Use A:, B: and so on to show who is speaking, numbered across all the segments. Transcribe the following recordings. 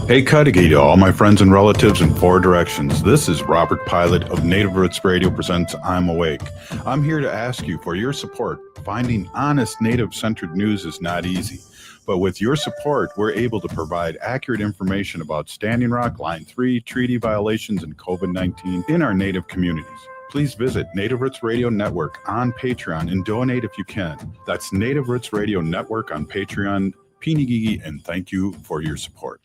A: Hey, Cudahy to all my friends and relatives in four directions. This is Robert Pilot of Native Roots Radio presents I'm Awake. I'm here to ask you for your support. Finding honest Native-centered news is not easy, but with your support, we're able to provide accurate information about Standing Rock, Line 3, treaty violations, and COVID-19 in our Native communities. Please visit Native Roots Radio Network on Patreon and donate if you can. That's Native Roots Radio Network on Patreon. Pinigigi, and thank you for your support.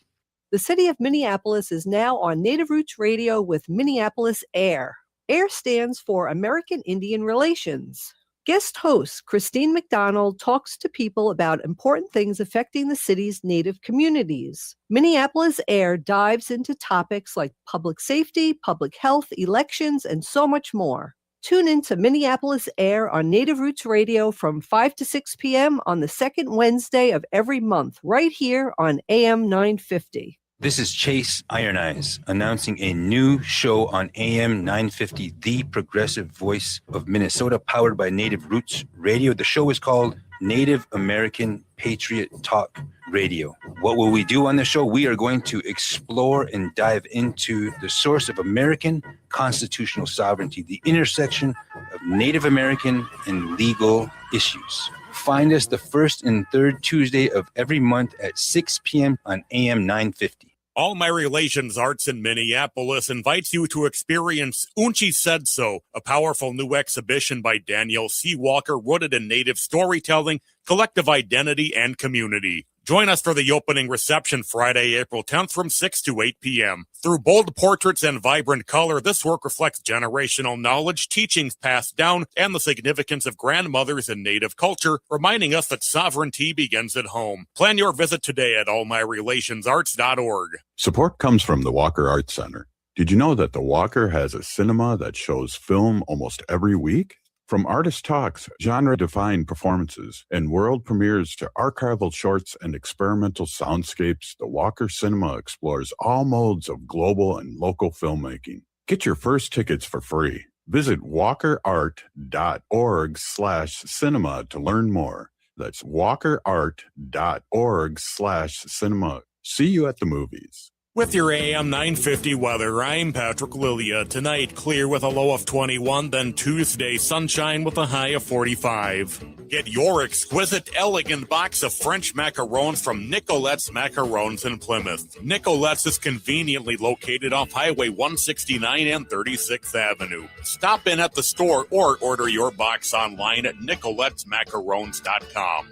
B: The city of Minneapolis is now on Native Roots Radio with Minneapolis AIR. AIR stands for American Indian Relations. Guest host Christine McDonald talks to people about important things affecting the city's Native communities. Minneapolis AIR dives into topics like public safety, public health, elections, and so much more. Tune in to Minneapolis AIR on Native Roots Radio from 5 to 6 p.m. on the second Wednesday of every month, right here on AM 950.
C: This is Chase Iron Eyes announcing a new show on AM 950, the progressive voice of Minnesota, powered by Native Roots Radio. The show is called Native American Patriot Talk Radio. What will we do on the show? We are going to explore and dive into the source of American constitutional sovereignty, the intersection of Native American and legal issues. Find us the first and third Tuesday of every month at 6 p.m. on AM 950.
D: All My Relations Arts in Minneapolis invites you to experience Unchi Said So, a powerful new exhibition by Danielle SeeWalker rooted in Native storytelling, collective identity, and community. Join us for the opening reception Friday, April 10th from 6 to 8 p.m. Through bold portraits and vibrant color, this work reflects generational knowledge, teachings passed down, and the significance of grandmothers in Native culture, reminding us that sovereignty begins at home. Plan your visit today at allmyrelationsarts.org.
A: Support comes from the Walker Arts Center. Did you know that the Walker has a cinema that shows film almost every week? From artist talks, genre-defined performances, and world premieres to archival shorts and experimental soundscapes, the Walker Cinema explores all modes of global and local filmmaking. Get your first tickets for free. Visit walkerart.org/cinema to learn more. That's walkerart.org/cinema. See you at the movies.
D: With your AM 950 weather, I'm Patrick Lilia. Tonight, clear with a low of 21, then Tuesday, sunshine with a high of 45. Get your exquisite, elegant box of French macarons from Nicolette's Macarons in Plymouth. Nicolette's is conveniently located off Highway 169 and 36th Avenue. Stop in at the store or order your box online at nicolettesmacarons.com.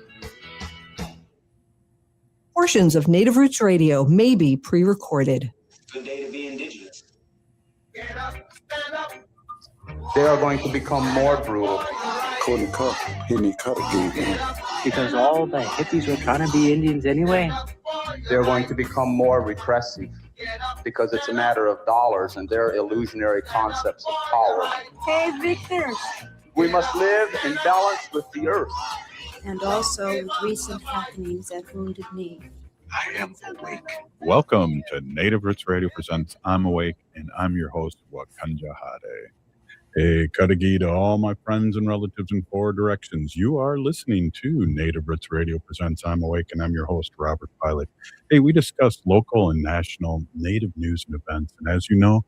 B: Portions of Native Roots Radio may be pre-recorded.
E: Good day to be indigenous. Get up, stand up.
F: They are going to become more brutal.
G: Because all the hippies were trying to be Indians anyway.
F: They're going to become more repressive because it's a matter of dollars and their illusionary concepts of power.
H: Hey, Victor.
F: We must live in balance with the earth.
H: And also with recent happenings at Wounded Knee.
A: I am awake. Welcome to Native Roots Radio presents I'm Awake, and I'm your host, Wakanja Hade. Hey, Cudahy to all my friends and relatives in four directions. You are listening to Native Roots Radio presents I'm Awake, and I'm your host, Robert Pilot. Hey, we discuss local and national Native news and events, and as you know,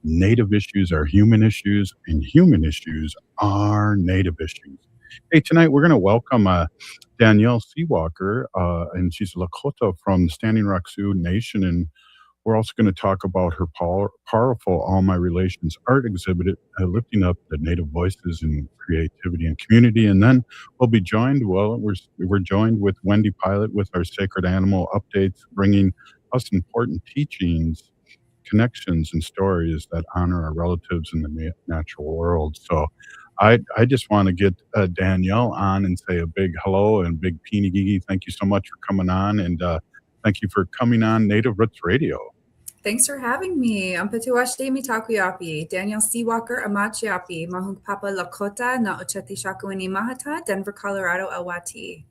A: Native issues are human issues, and human issues are Native issues. Hey, tonight we're going to welcome Danielle SeeWalker, and she's Lakļóta from the Standing Rock Sioux Nation, and we're also going to talk about her powerful All My Relations art exhibit, lifting up the Native voices and creativity and community. And then we'll be joined, we're joined with Wendy Pilot with our Sacred Animal updates, bringing us important teachings, connections, and stories that honor our relatives in the natural world. So I just want to get Danielle on and say a big hello and big Pinigigi. Thank you so much for coming on, and thank you for coming on Native Roots Radio.
I: Thanks for having me. Ampatuashte mitakuyapi, Danielle SeeWalker amachiapi, Húŋkpapļa Lakļóta na ocheti shakuini mahata, Denver, Colorado, Awati.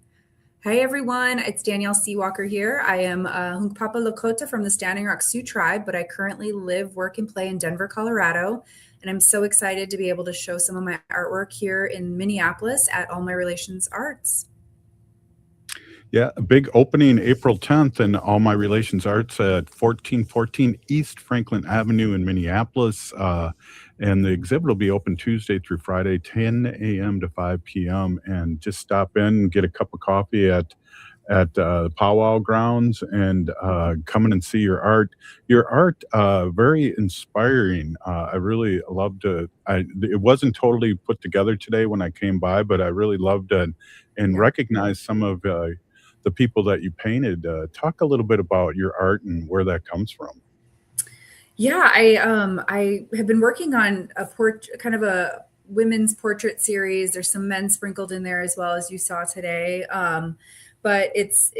I: Hey everyone, it's Danielle SeeWalker here. I am Húŋkpapļa Lakļóta from the Standing Rock Sioux tribe, but I currently live, work, and play in Denver, Colorado. And I'm so excited to be able to show some of my artwork here in Minneapolis at All My Relations Arts.
A: Yeah, a big opening April 10th in All My Relations Arts at 1414 East Franklin Avenue in Minneapolis. And the exhibit will be open Tuesday through Friday, 10 a.m. to 5 p.m. And just stop in and get a cup of coffee at the powwow grounds and come in and see your art. Your art, very inspiring. I really loved it. It wasn't totally put together today when I came by, but I really loved it and
I: Yeah.
A: recognized some of the people that you painted. Talk a little bit about your art and where that comes from.
I: Yeah, I have been working on kind of a women's portrait series. There's some men sprinkled in there as well, as you saw today. But it's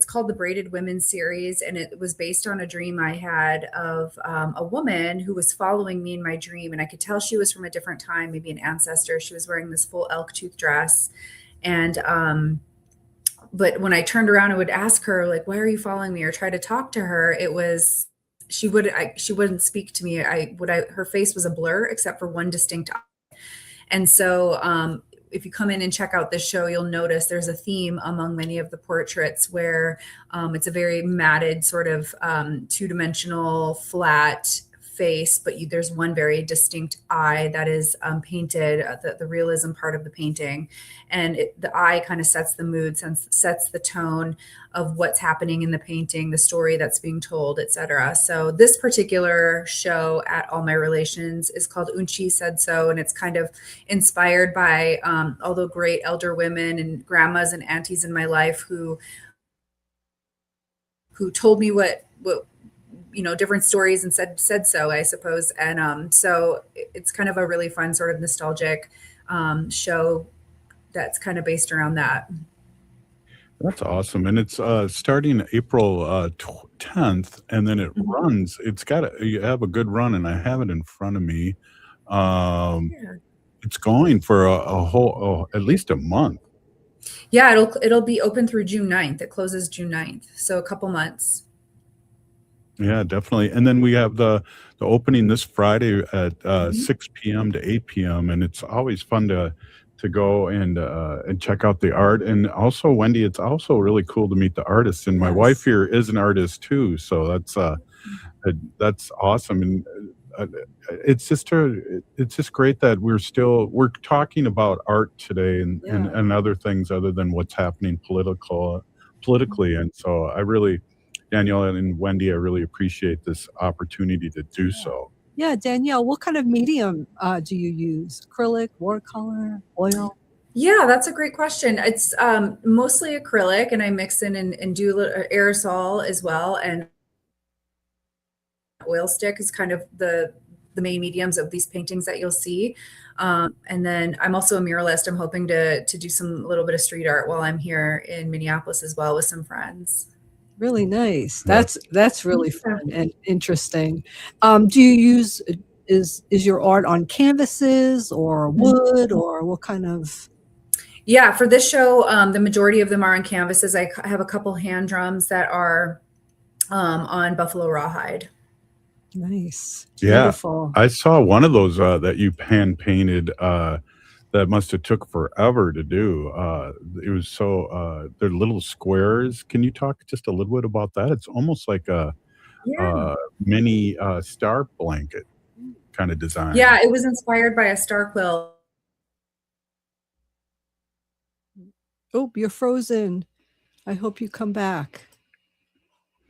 I: called the Braided Women series, and it was based on a dream I had of a woman who was following me in my dream, and I could tell she was from a different time, maybe an ancestor. She was wearing this full elk tooth dress, and but when I turned around and would ask her, like, why are you following me, or try to talk to her, it was she wouldn't speak to me. Her face was a blur except for one distinct eye. And so if you come in and check out this show, you'll notice there's a theme among many of the portraits where it's a very matted sort of two-dimensional flat face, but there's one very distinct eye that is painted, the realism part of the painting. And the eye kind of sets the mood, sets the tone of what's happening in the painting, the story that's being told, etc. So this particular show at All My Relations is called Húŋkpapě Said So, and it's kind of inspired by all the great elder women and grandmas and aunties in my life who told me what different stories and said so, I suppose. And so it's kind of a really fun sort of nostalgic show that's kind of based around that.
A: That's awesome. And it's starting April 10th, and then it runs. You have a good run, and I have it in front of me. It's going for a whole, at least a month.
I: Yeah, it'll be open through June 9th. It closes June 9th. So a couple months.
A: Yeah, definitely. And then we have the opening this Friday at 6 p.m. to 8 p.m. And it's always fun to go and check out the art. And also, Wendy, it's also really cool to meet the artists. And my wife here is an artist too, so that's awesome. And it's just great that we're talking about art today and other things other than what's happening politically. And so I really, Danielle and Wendy, I really appreciate this opportunity to do so.
B: Yeah, Danielle, what kind of medium do you use? Acrylic, watercolor, oil?
I: Yeah, that's a great question. It's mostly acrylic, and I mix in and do a little aerosol as well. And oil stick is kind of the main mediums of these paintings that you'll see. And then I'm also a muralist. I'm hoping to do a little bit of street art while I'm here in Minneapolis as well with some friends.
B: Really nice. That's really fun and interesting. Do you use is your art on canvases or wood, or what kind of?
I: Yeah, for this show, the majority of them are on canvases. I have a couple hand drums that are on buffalo rawhide.
B: Nice.
A: Yeah,
B: beautiful.
A: I saw one of those that you hand painted. That must have took forever to do. It was so they're little squares. Can you talk just a little bit about that? It's almost like a mini star blanket kind of design.
I: Yeah, it was inspired by a star quill.
B: Oh, you're frozen. I hope you come back.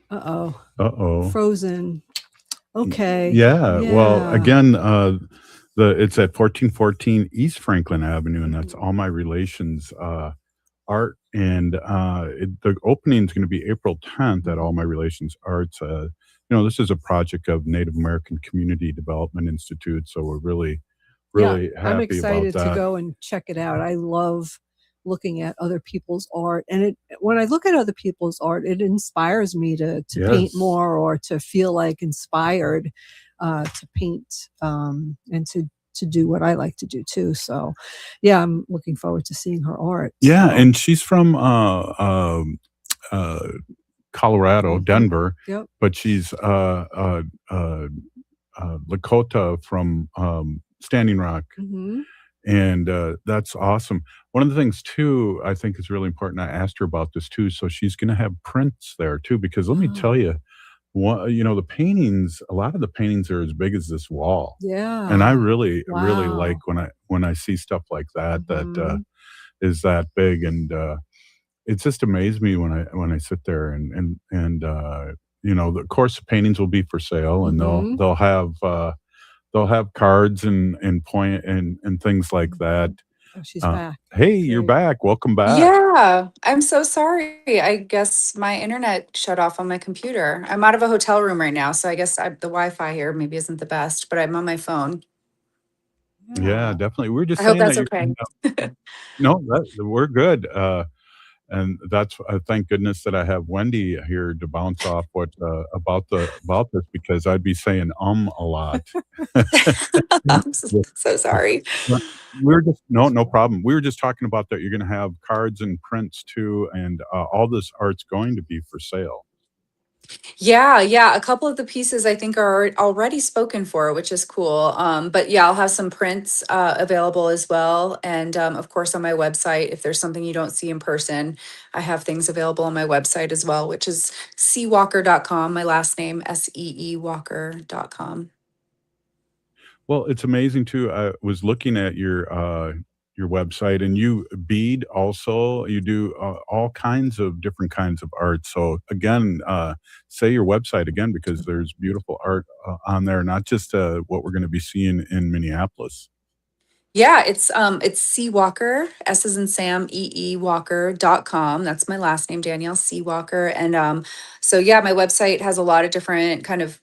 A: Uh-oh.
B: Frozen. Okay.
A: Yeah. Well, again, it's at 1414 East Franklin Avenue, and that's All My Relations art. And the opening is going to be April 10th at All My Relations Arts. This is a project of Native American Community Development Institute, so we're really happy about that.
B: I'm excited to go and check it out. I love looking at other people's art, and when I look at other people's art, it inspires me to paint more, or to feel like inspired to paint and to do what I like to do too. So yeah, I'm looking forward to seeing her art.
A: Yeah, and she's from Colorado, Denver.
B: Yep.
A: But she's Lakota from Standing Rock. And that's awesome. One of the things too, I think is really important. I asked her about this too, so she's going to have prints there too. Because let me tell you, the paintings. A lot of the paintings are as big as this wall, and I
B: Yeah.
A: really like
B: Wow.
A: when I see stuff like that
B: Mhm.
A: is that big, and it just amazed me when I sit there and of course the paintings will be for sale, and
B: Mhm.
A: they'll have cards and point and things like that.
B: Mhm. Oh, she's back.
A: Hey, you're
B: Great.
A: back. Welcome back.
I: Yeah, I'm so sorry. I guess my internet shut off on my computer. I'm out of a hotel room right now, so I guess the Wi-Fi here maybe isn't the best, but I'm on my phone.
A: Yeah,
B: Yeah.
A: definitely. We were
I: I
A: just
I: hope
A: saying that
I: that's
A: you're
I: okay.
A: coming up. No, we're good. And that's thank goodness that I have Wendy here to bounce off what about this because I'd be saying a lot.
I: I'm so sorry.
A: We're just no problem. We were just talking about that you're going to have cards and prints too, and all this art's going to be for sale.
I: Yeah. A couple of the pieces I think are already spoken for, which is cool. But yeah, I'll have some prints available as well. And of course, on my website, if there's something you don't see in person, I have things available on my website as well, which is SeeWalker.com. My last name, SeeWalker.com.
A: Well, it's amazing too. I was looking at your website, and you bead also. You do all kinds of different kinds of art. So again, say your website again because there's beautiful art on there, not just what we're going to be seeing in Minneapolis.
I: Yeah, it's SeeWalker, S as in Sam, Walker.com. That's my last name, Danielle SeeWalker. And so yeah, my website has a lot of different kind of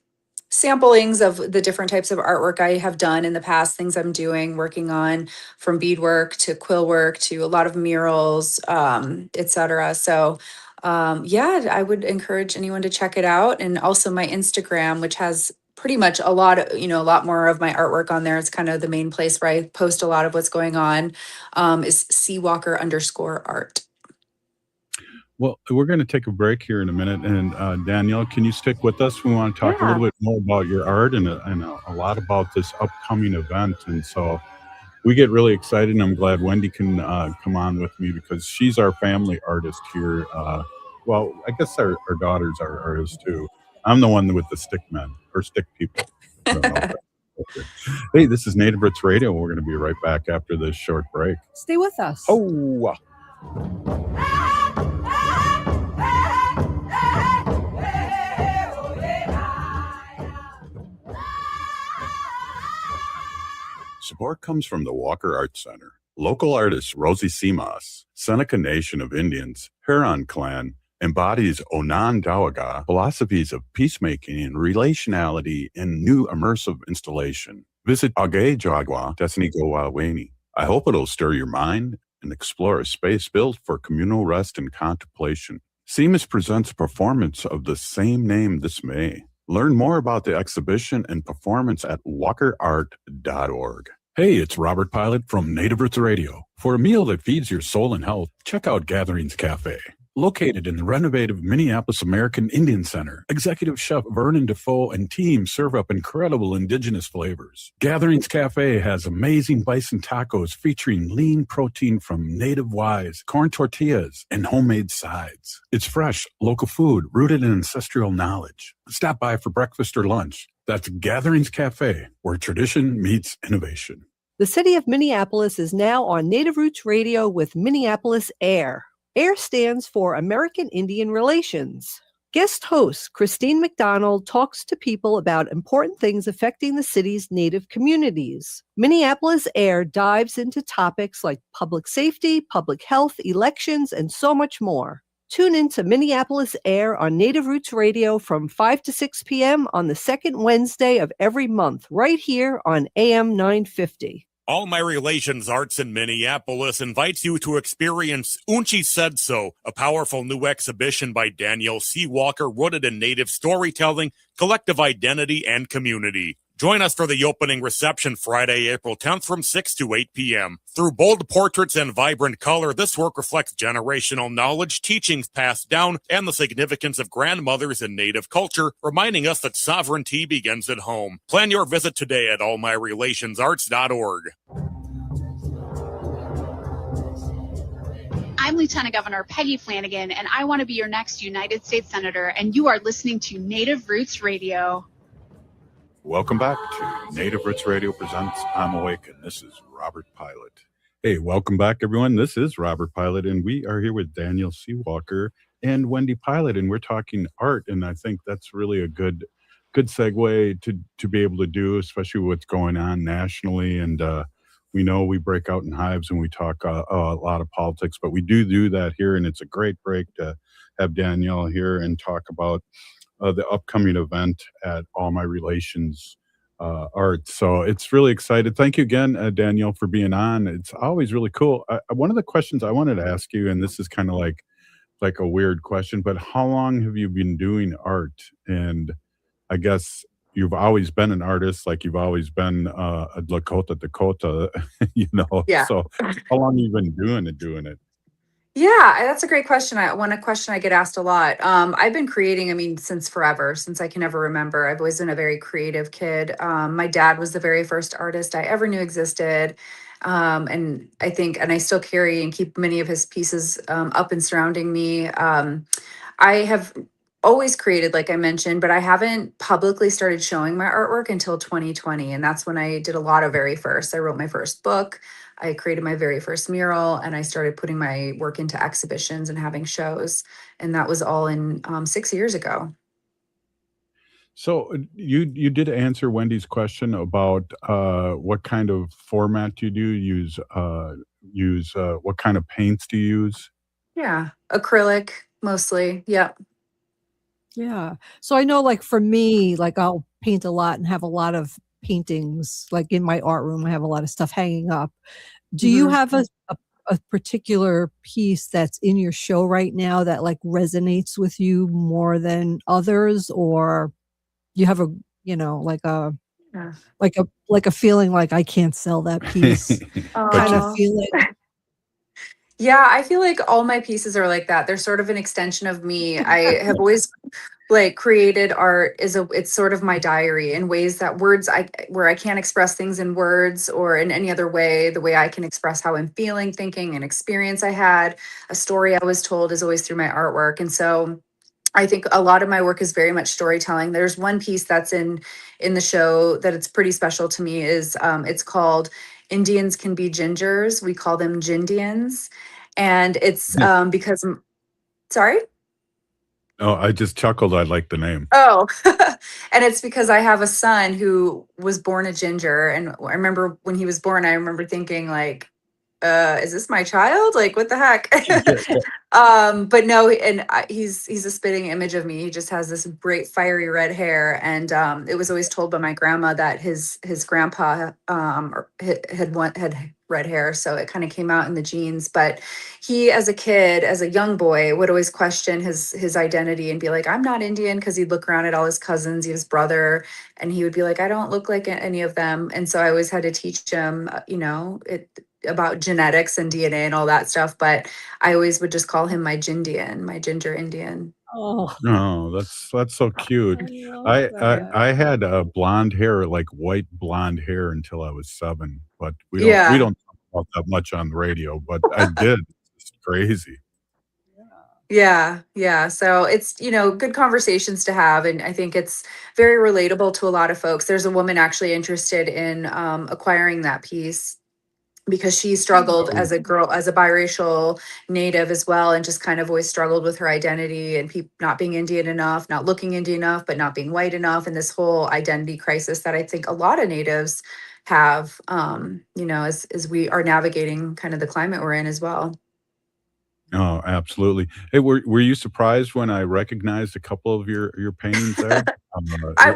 I: samplings of the different types of artwork I have done in the past, things I'm doing, working on, from beadwork to quill work to a lot of murals, etc. So yeah, I would encourage anyone to check it out. And also my Instagram, which has pretty much a lot of, a lot more of my artwork on there. It's kind of the main place where I post a lot of what's going on, is SeeWalker_art.
A: Well, we're going to take a break here in a minute, and Danielle, can you stick with us? We want to talk a
I: Yeah.
A: little bit more about your art and a lot about this upcoming event, and so we get really excited, and I'm glad Wendy can come on with me because she's our family artist here. Well, I guess our daughters are artists too. I'm the one with the stick men or stick people. I don't know. If that's okay. Hey, this is Native Roots Radio. We're going to be right back after this short break.
B: Stay with us.
A: Oh. Support comes from the Walker Arts Center. Local artist Rosie Simas, Seneca Nation of Indians, Huron Clan, embodies Onondaga philosophies of peacemaking and relationality in new immersive installation. Visit Agejagwa Desnigowaweni. I hope it'll stir your mind and explore a space built for communal rest and contemplation. Simas presents a performance of the same name this May. Learn more about the exhibition and performance at walkerart.org. Hey, it's Robert Pilot from Native Roots Radio. For a meal that feeds your soul and health, check out Gatherings Cafe. Located in the renovative Minneapolis American Indian Center, Executive Chef Vernon Defoe and team serve up incredible indigenous flavors. Gatherings Cafe has amazing bison tacos featuring lean protein from native wise, corn tortillas, and homemade sides. It's fresh, local food rooted in ancestral knowledge. Stop by for breakfast or lunch. That's Gatherings Cafe, where tradition meets innovation.
B: The city of Minneapolis is now on Native Roots Radio with Minneapolis Air. AIR stands for American Indian Relations. Guest host Christine McDonald talks to people about important things affecting the city's Native communities. Minneapolis Air dives into topics like public safety, public health, elections, and so much more. Tune in to Minneapolis Air on Native Roots Radio from 5 to 6 p.m. on the second Wednesday of every month, right here on AM 950.
D: All My Relations Arts in Minneapolis invites you to experience Unchi Said So, a powerful new exhibition by Danielle SeeWalker rooted in Native storytelling, collective identity, and community. Join us for the opening reception Friday, April 10th from 6 to 8 p.m. Through bold portraits and vibrant color, this work reflects generational knowledge, teachings passed down, and the significance of grandmothers in Native culture, reminding us that sovereignty begins at home. Plan your visit today at allmyrelationsarts.org.
J: I'm Lieutenant Governor Peggy Flanagan, and I want to be your next United States Senator, and you are listening to Native Roots Radio.
A: Welcome back to Native Roots Radio Presents I'm Awake, and this is Robert Pilot. Hey, welcome back, everyone. This is Robert Pilot, and we are here with Danielle SeeWalker and Wendy Pilot, and we're talking art, and I think that's really a good segue to be able to do, especially what's going on nationally. And we know we break out in hives and we talk a lot of politics, but we do that here, and it's a great break to have Danielle here and talk about the upcoming event at All My Relations Art. So it's really excited. Thank you again, Danielle, for being on. It's always really cool. One of the questions I wanted to ask you, and this is kind of like a weird question, but how long have you been doing art? And I guess you've always been an artist, like you've always been a Dakota,
K: Yeah.
A: So how long have you been doing it?
K: Yeah, that's a great question. A question I get asked a lot. I've been creating, since forever, since I can ever remember. I've always been a very creative kid. My dad was the very first artist I ever knew existed. And I still carry and keep many of his pieces up and surrounding me. I have always created, like I mentioned, but I haven't publicly started showing my artwork until 2020. And that's when I did a lot of very first. I wrote my first book. I created my very first mural, and I started putting my work into exhibitions and having shows. And that was all in 6 years ago.
A: So you did answer Wendy's question about what kind of format you do use. What kind of paints do you use?
K: Yeah, acrylic mostly. Yep.
B: Yeah. So I know, like, for me, like, I'll paint a lot and have a lot of paintings, like in my art room. I have a lot of stuff hanging up. Do you have a particular piece that's in your show right now that like resonates with you more than others, or you have a feeling like I can't sell that piece kind of feeling?
K: Yeah, I feel like all my pieces are like that. They're sort of an extension of me. I have always created art it's sort of my diary in ways that where I can't express things in words or in any other way. The way I can express how I'm feeling, thinking, an experience I had, a story I was told is always through my artwork. And so I think a lot of my work is very much storytelling. There's one piece that's in the show that it's pretty special to me is it's called Indians Can Be Gingers. We call them Jindians. And it's because, sorry?
A: Oh, I just chuckled. I like the name.
K: Oh, and it's because I have a son who was born a ginger. And I remember when he was born, I remember thinking like, is this my child? Like, what the heck? But no, and he's a spitting image of me. He just has this bright, fiery red hair. And it was always told by my grandma that his grandpa had red hair, so it kind of came out in the genes. But he, as a kid, as a young boy, would always question his identity and be like, I'm not Indian, because he'd look around at all his cousins, his brother, and he would be like, I don't look like any of them. And so I always had to teach him, about genetics and DNA and all that stuff. But I always would just call him my Jindian, my ginger Indian.
B: Oh,
A: that's so cute. I had blonde hair, like white blonde hair, until I was 7. But we don't talk about that much on the radio. But I did. It's crazy.
K: Yeah. So it's, good conversations to have. And I think it's very relatable to a lot of folks. There's a woman actually interested in acquiring that piece, because she struggled as a girl, as a biracial native as well, and just kind of always struggled with her identity and not being Indian enough, not looking Indian enough, but not being white enough, and this whole identity crisis that I think a lot of natives have, as we are navigating kind of the climate we're in as well.
A: Oh, absolutely. Hey, were you surprised when I recognized a couple of your paintings there?
K: I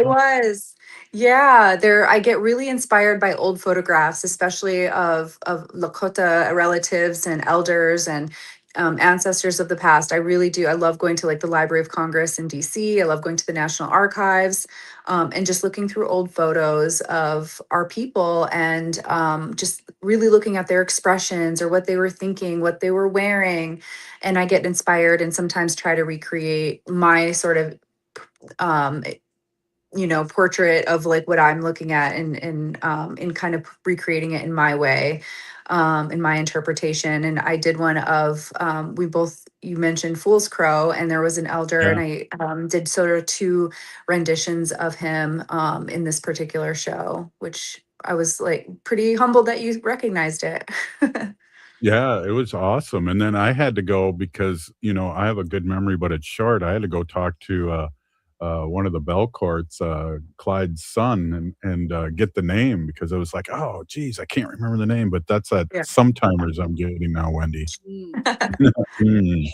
K: was. Yeah, I get really inspired by old photographs, especially of Lakota relatives and elders and ancestors of the past. I really do. I love going to like the Library of Congress in DC. I love going to the National Archives and just looking through old photos of our people and just really looking at their expressions or what they were thinking, what they were wearing. And I get inspired and sometimes try to recreate my sort of portrait of like what I'm looking at and kind of recreating it in my way. in my interpretation. And I did one of, you mentioned Fool's Crow, and there was an elder, and I did sort of 2 renditions of him in this particular show, which I was like pretty humbled that you recognized it.
A: Yeah, it was awesome. And then I had to go because, I have a good memory, but it's short. I had to go talk to one of the Belcourts, Clyde's son, and get the name because I was like, oh, geez, I can't remember the name. But that's that Sometimers I'm getting now, Wendy. Mm.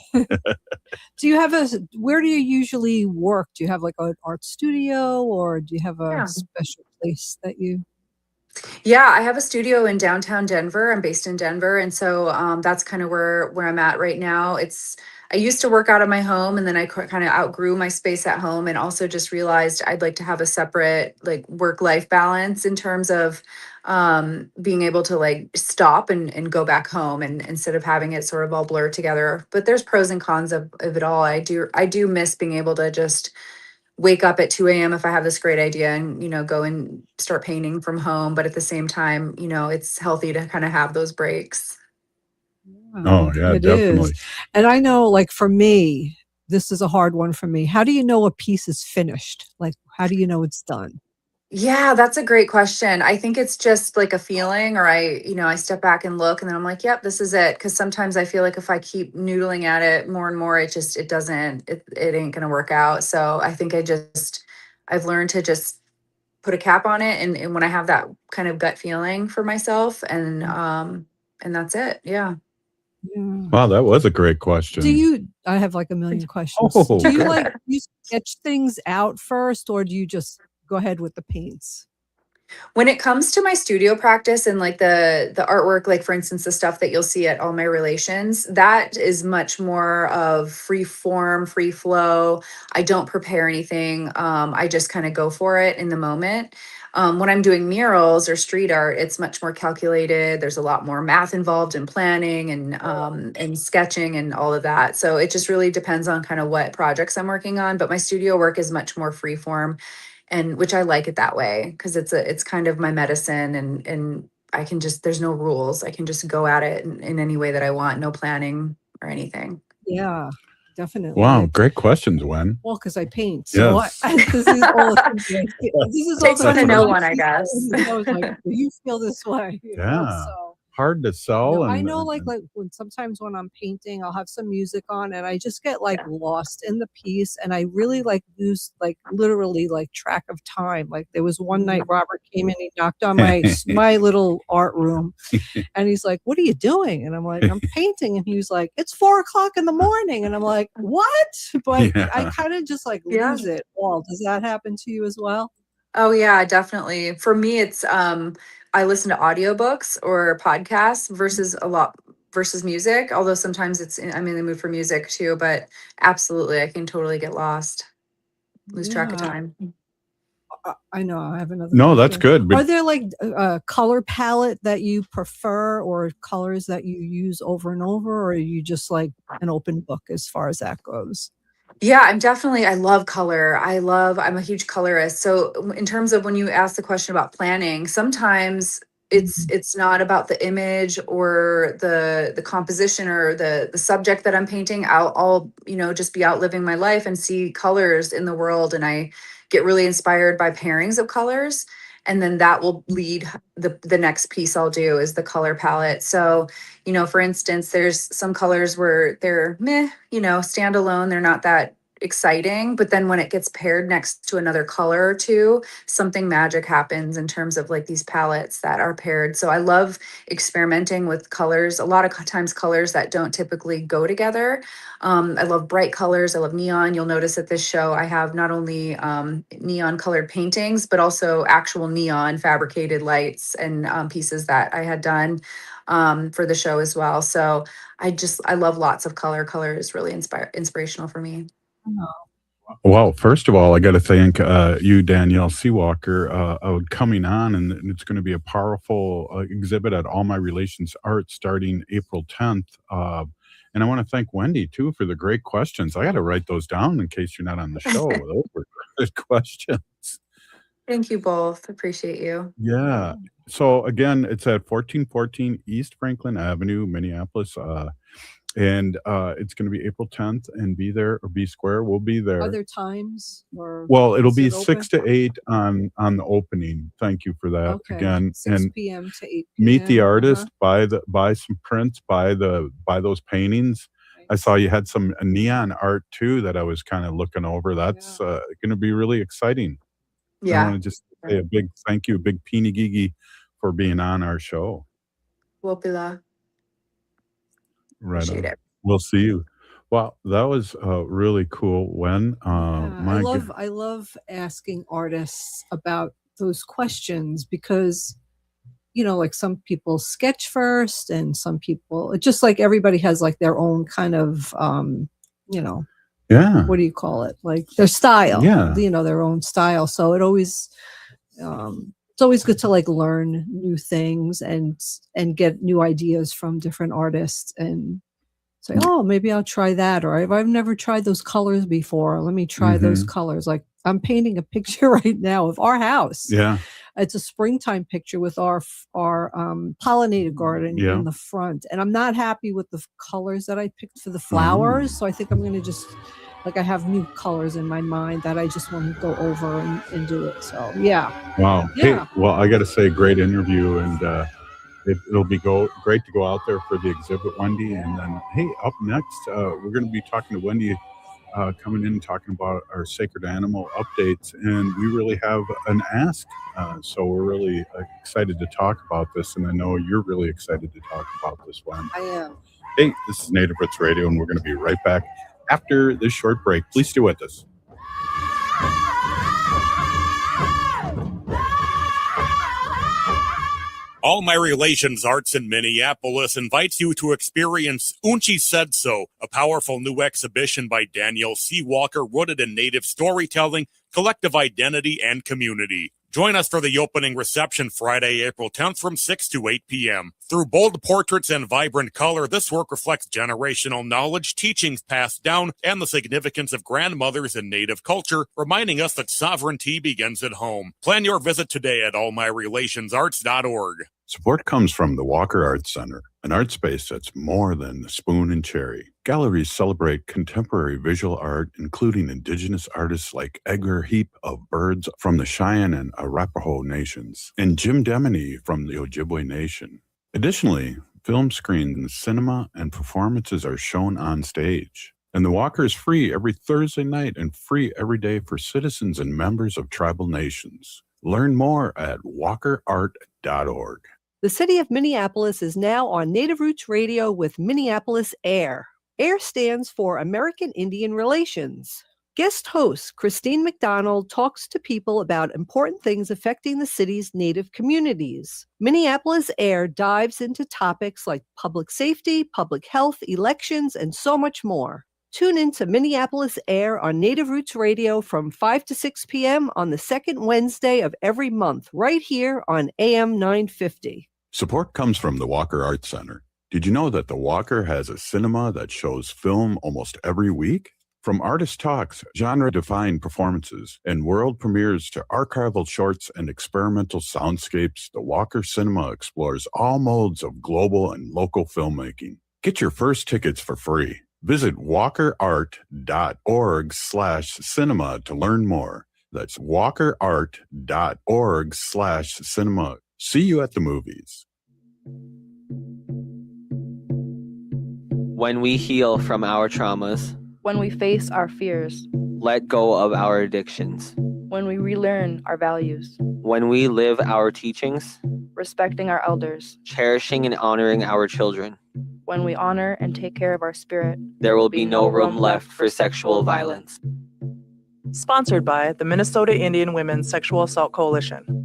B: Do you have where do you usually work? Do you have like an art studio, or do you have a special place that you?
K: Yeah, I have a studio in downtown Denver. I'm based in Denver. And so that's kind of where I'm at right now. I used to work out of my home, and then I kind of outgrew my space at home, and also just realized I'd like to have a separate like work-life balance in terms of being able to like stop and go back home, and instead of having it sort of all blur together. But there's pros and cons of it all. I do miss being able to just wake up at 2 a.m. if I have this great idea and, go and start painting from home. But at the same time, it's healthy to kind of have those breaks.
A: Oh, yeah,
B: It
A: definitely.
B: is. And I know, like, for me, this is a hard one for me. How do you know a piece is finished? Like, how do you know it's done?
K: Yeah, that's a great question. I think it's just like a feeling, or I step back and look, and then I'm like, yep, this is it. Because sometimes I feel like if I keep noodling at it more and more, it ain't going to work out. So I think I've learned to just put a cap on it. And when I have that kind of gut feeling for myself, and that's it. Yeah.
A: Wow, that was a great question.
B: I have like a million questions.
A: Oh,
B: do you
A: good.
B: like, you sketch things out first, or do you just go ahead with the paints?
K: When it comes to my studio practice and like the artwork, like for instance, the stuff that you'll see at All My Relations, that is much more of free form, free flow. I don't prepare anything. I just kind of go for it in the moment. When I'm doing murals or street art, it's much more calculated. There's a lot more math involved in planning and sketching and all of that. So it just really depends on kind of what projects I'm working on. But my studio work is much more free form, and which I like it that way because it's kind of my medicine, and I can just, there's no rules. I can just go at it in any way that I want, no planning or anything.
B: Yeah, definitely.
A: Wow, great questions, Wen.
B: Well, because I paint. So
A: Yes.
B: this is all the things this is
K: Takes
B: all
K: one
B: the
K: to know
B: things
K: one, I guess.
B: I was like, do you feel this way?
A: Yeah.
B: So
A: Hard to sell.
B: I know, like when sometimes when I'm painting, I'll have some music on, and I just get like lost in the piece, and I really like lose like literally like track of time. Like there was one night Robert came in, he knocked on my little art room, and he's like, "What are you doing?" And I'm like, "I'm painting," and he was like, "It's 4:00 in the morning," and I'm like, "What?" But I kind of just like lose it all. Does that happen to you as well?
K: Oh yeah, definitely. For me, it's I listen to audiobooks or podcasts versus music. Although sometimes I'm in the mood for music too, but absolutely, I can totally get lost, lose track of time.
B: I know. I have another.
A: No, that's good.
B: Are there like a color palette that you prefer, or colors that you use over and over, or are you just like an open book as far as that goes?
K: Yeah, I love color. I'm a huge colorist. So in terms of when you ask the question about planning, sometimes it's not about the image or the composition or the subject that I'm painting. I'll just be out living my life and see colors in the world, and I get really inspired by pairings of colors. And then that will lead the next piece I'll do is the color palette. So, for instance, there's some colors where they're meh, standalone. They're not that exciting, but then when it gets paired next to another color or two, something magic happens in terms of like these palettes that are paired. So I love experimenting with colors. A lot of times colors that don't typically go together. I love bright colors. I love neon. You'll notice at this show, I have not only neon colored paintings, but also actual neon fabricated lights and pieces that I had done for the show as well. So I love lots of color. Color is really inspirational for me.
A: Well, first of all, I got to thank you, Danielle SeeWalker, coming on, and it's going to be a powerful exhibit at All My Relations Art starting April 10th. And I want to thank Wendy, too, for the great questions. I got to write those down in case you're not on the show. Those were good questions.
K: Thank you both. Appreciate you.
A: Yeah. So again, it's at 1414 East Franklin Avenue, Minneapolis. And it's going to be April 10th, and be there or be square. We'll be there.
B: Other times or
A: Well, it'll
B: is
A: be
B: it
A: 6
B: open?
A: to 8 on the opening. Thank you for that
B: Okay.
A: again.
B: 6
A: And
B: p.m. to 8
A: meet the
B: p.m.
A: artist, buy some prints, buy those paintings. I saw you had some neon art too that I was kind of looking over. That's going to be really exciting. I
K: Yeah.
A: want to just say a big thank you, a big peeny gigi for being on our show.
K: Wopila.
A: Right
K: Appreciate
A: on.
K: it.
A: We'll see you. Well, that was really cool. When
B: I love asking artists about those questions because, you know, like some people sketch first and some people, it's just like everybody has like their own kind of, you know, what do you call it? Like their style, you know, their own style. So it always, it's always good to like learn new things and get new ideas from different artists and say, oh, maybe I'll try that. Or I've never tried those colors before. Let me try those colors. Like I'm painting a picture right now of our house.
A: Yeah.
B: It's a springtime picture with our pollinator garden in the front. And I'm not happy with the colors that I picked for the flowers. So I think I'm going to just, like I have new colors in my mind that I just want to go over and do it. So, yeah.
A: Wow.
B: Yeah.
A: Hey, well, I got to say, great interview. And it'll be great to go out there for the exhibit, Wendy. And then, hey, up next, we're going to be talking to Wendy coming in and talking about our sacred animal updates. And we really have an ask. So we're really excited to talk about this. And I know you're really excited to talk about this one.
B: I am.
A: Hey, this is Native Roots Radio, and we're going to be right back after this short break. Please stay with us.
D: All My Relations Arts in Minneapolis invites you to experience Húŋkpapě Said So, a powerful new exhibition by Danielle SeeWalker rooted in Native storytelling, collective identity, and community. Join us for the opening reception Friday, April 10th from 6 to 8 p.m. Through bold portraits and vibrant color, this work reflects generational knowledge, teachings passed down, and the significance of grandmothers in Native culture, reminding us that sovereignty begins at home. Plan your visit today at allmyrelationsarts.org.
A: Support comes from the Walker Arts Center, an art space that's more than the spoon and cherry. Galleries celebrate contemporary visual art, including indigenous artists like Edgar Heap of Birds from the Cheyenne and Arapaho nations, and Jim Demeny from the Ojibwe Nation. Additionally, film screens, cinema, and performances are shown on stage. And the Walker is free every Thursday night and free every day for citizens and members of tribal nations. Learn more at walkerart.org.
B: The city of Minneapolis is now on Native Roots Radio with Minneapolis AIR. AIR stands for American Indian Relations. Guest host Christine McDonald talks to people about important things affecting the city's Native communities. Minneapolis AIR dives into topics like public safety, public health, elections, and so much more. Tune in to Minneapolis AIR on Native Roots Radio from 5 to 6 p.m. on the second Wednesday of every month, right here on AM 950.
A: Support comes from the Walker Arts Center. Did you know that the Walker has a cinema that shows film almost every week? From artist talks, genre-defined performances, and world premieres to archival shorts and experimental soundscapes, the Walker Cinema explores all modes of global and local filmmaking. Get your first tickets for free. Visit walkerart.org/cinema to learn more. That's walkerart.org/cinema. See you at the movies.
L: When we heal from our traumas,
M: when we face our fears,
L: let go of our addictions,
M: when we relearn our values,
L: when we live our teachings,
M: respecting our elders,
L: cherishing and honoring our children,
M: when we honor and take care of our spirit,
L: there will be no room left for sexual violence.
N: Sponsored by the Minnesota Indian Women's Sexual Assault Coalition.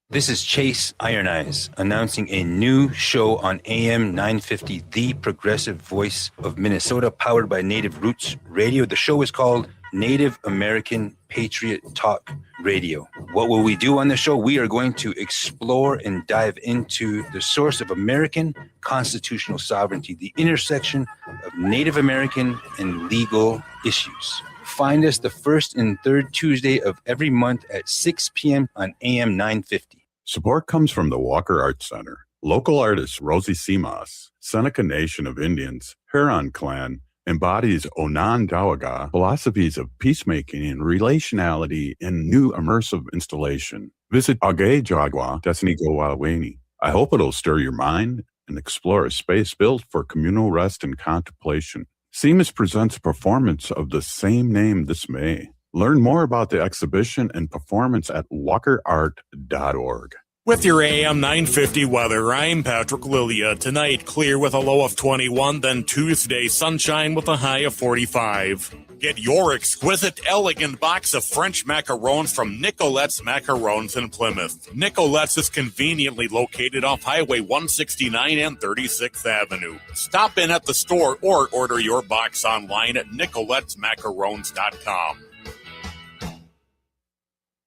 C: This is Chase Iron Eyes announcing a new show on AM 950, the progressive voice of Minnesota, powered by Native Roots Radio. The show is called Native American Patriot Talk Radio. What will we do on the show? We are going to explore and dive into the source of American constitutional sovereignty, the intersection of Native American and legal issues. Find us the first and third Tuesday of every month at 6 p.m. on AM 950.
A: Support comes from the Walker Arts Center. Local artist Rosie Simas, Seneca Nation of Indians, Huron Clan, embodies Onondaga philosophies of peacemaking and relationality in new immersive installation. Visit Agay Jagwa Desnigowaweni. I hope it'll stir your mind and explore a space built for communal rest and contemplation. Simas presents a performance of the same name this May. Learn more about the exhibition and performance at walkerart.org.
D: With your AM 950 weather, I'm Patrick Lilia. Tonight, clear with a low of 21, then Tuesday, sunshine with a high of 45. Get your exquisite, elegant box of French macarons from Nicolette's Macarons in Plymouth. Nicolette's is conveniently located off Highway 169 and 36th Avenue. Stop in at the store or order your box online at nicolettesmacarons.com.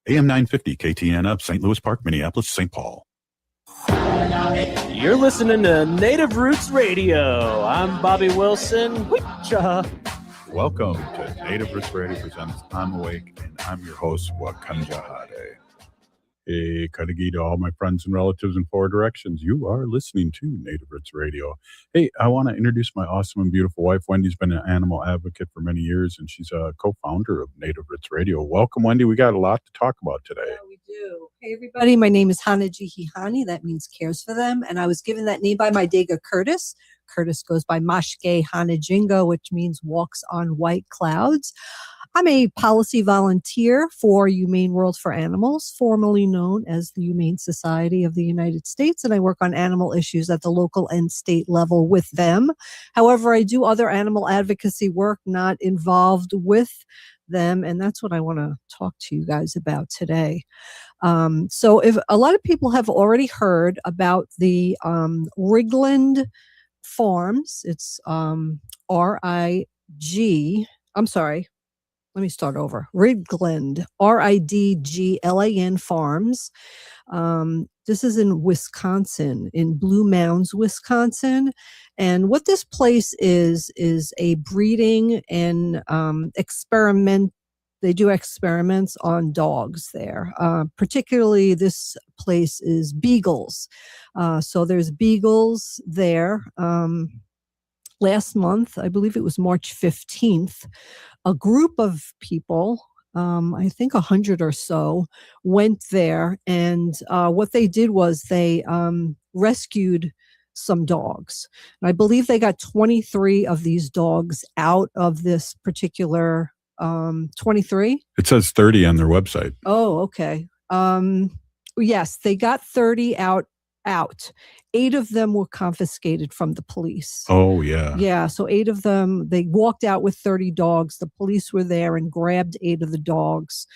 A: AM 950 KTN up, St. Louis Park, Minneapolis, St. Paul.
O: You're listening to Native Roots Radio. I'm Bobby Wilson. Húŋkpapja.
A: Welcome to Native Roots Radio presents I'm Awake, and I'm your host, Lakļóta. Hey, Kadagi to all my friends and relatives in four directions. You are listening to Native Roots Radio. Hey, I want to introduce my awesome and beautiful wife. Wendy's been an animal advocate for many years, and she's a co-founder of Native Roots Radio. Welcome, Wendy. We got a lot to talk about today.
B: Yeah, we do. Hey, everybody. My name is Hanaji. That means cares for them. And I was given that name by my Dega Curtis. Curtis goes by Mashke Hanajinga, which means walks on white clouds. I'm a policy volunteer for Humane World for Animals, formerly known as the Humane Society of the United States, and I work on animal issues at the local and state level with them. However, I do other animal advocacy work not involved with them, and that's what I want to talk to you guys about today. So if a lot of people have already heard about the Rigland Farms, it's R-I-G, I'm sorry, let me start over. Rigland, R-I-D-G-L-A-N Farms. This is in Wisconsin, in Blue Mounds, Wisconsin. And what this place is a breeding and experiment. They do experiments on dogs there. Particularly this place is beagles. So there's beagles there. Last month, I believe it was March 15th, a group of people, I think 100 or so, went there. And what they did was they rescued some dogs. And I believe they got 23 of these dogs out of this particular 23?
A: It says 30 on their website.
B: Oh, okay. Yes, they got 30 out. 8 of them were confiscated from the police.
A: Oh, yeah.
B: Yeah, so 8 of them, they walked out with 30 dogs. The police were there and grabbed 8 of the dogs.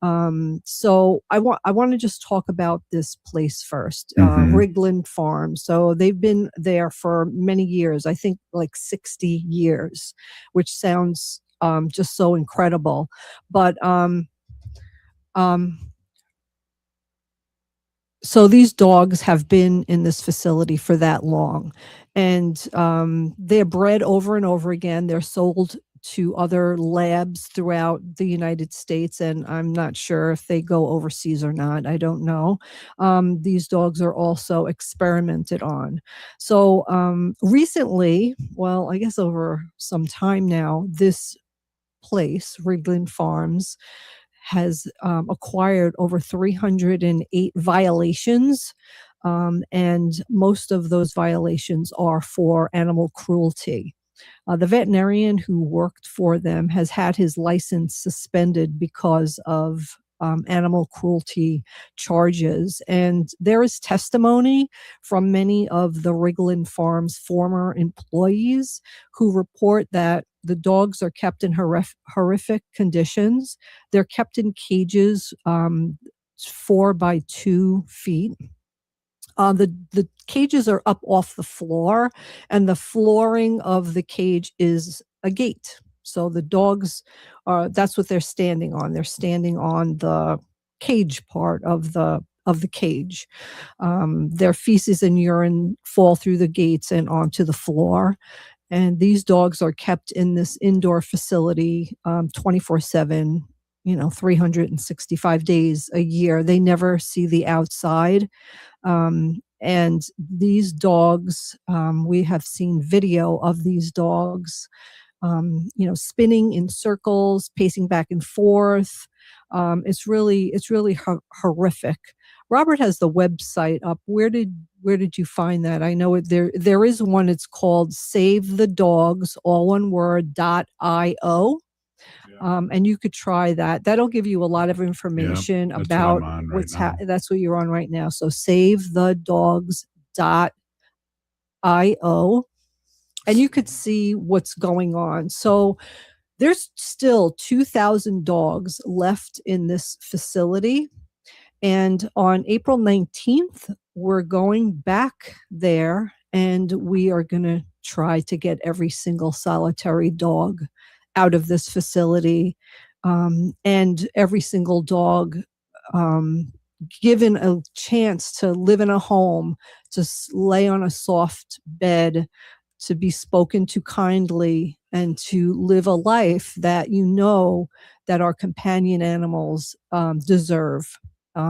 B: So I want to just talk about this place first, Rigland Farm. So they've been there for many years, I think like 60 years, which sounds just so incredible. But so these dogs have been in this facility for that long, and they're bred over and over again. They're sold to other labs throughout the United States, and I'm not sure if they go overseas or not. I don't know. These dogs are also experimented on. So recently, well, I guess over some time now, this place, Rigland Farms, has acquired over 308 violations, and most of those violations are for animal cruelty. The veterinarian who worked for them has had his license suspended because of animal cruelty charges. And there is testimony from many of the Rigland Farms former employees who report that the dogs are kept in horrific conditions. They're kept in cages 4 by 2 feet. The cages are up off the floor, and the flooring of the cage is a gate. So the dogs that's what they're standing on. They're standing on the cage part of the cage. Their feces and urine fall through the gates and onto the floor. And these dogs are kept in this indoor facility 24/7, 365 days a year. They never see the outside. And these dogs, we have seen video of these dogs, spinning in circles, pacing back and forth. It's really horrific. Robert has the website up. Where did you find that? I know there is one. It's called SaveTheDogs, all one word, .io. And you could try that. That'll give you a lot of information
A: that's
B: about
A: what I'm on
B: what's
A: right now.
B: that's what you're on right now. So SaveTheDogs.io, and you could see what's going on. So there's still 2,000 dogs left in this facility. And on April 19th, we're going back there, and we are going to try to get every single solitary dog out of this facility, and every single dog given a chance to live in a home, to lay on a soft bed, to be spoken to kindly, and to live a life that that our companion animals deserve.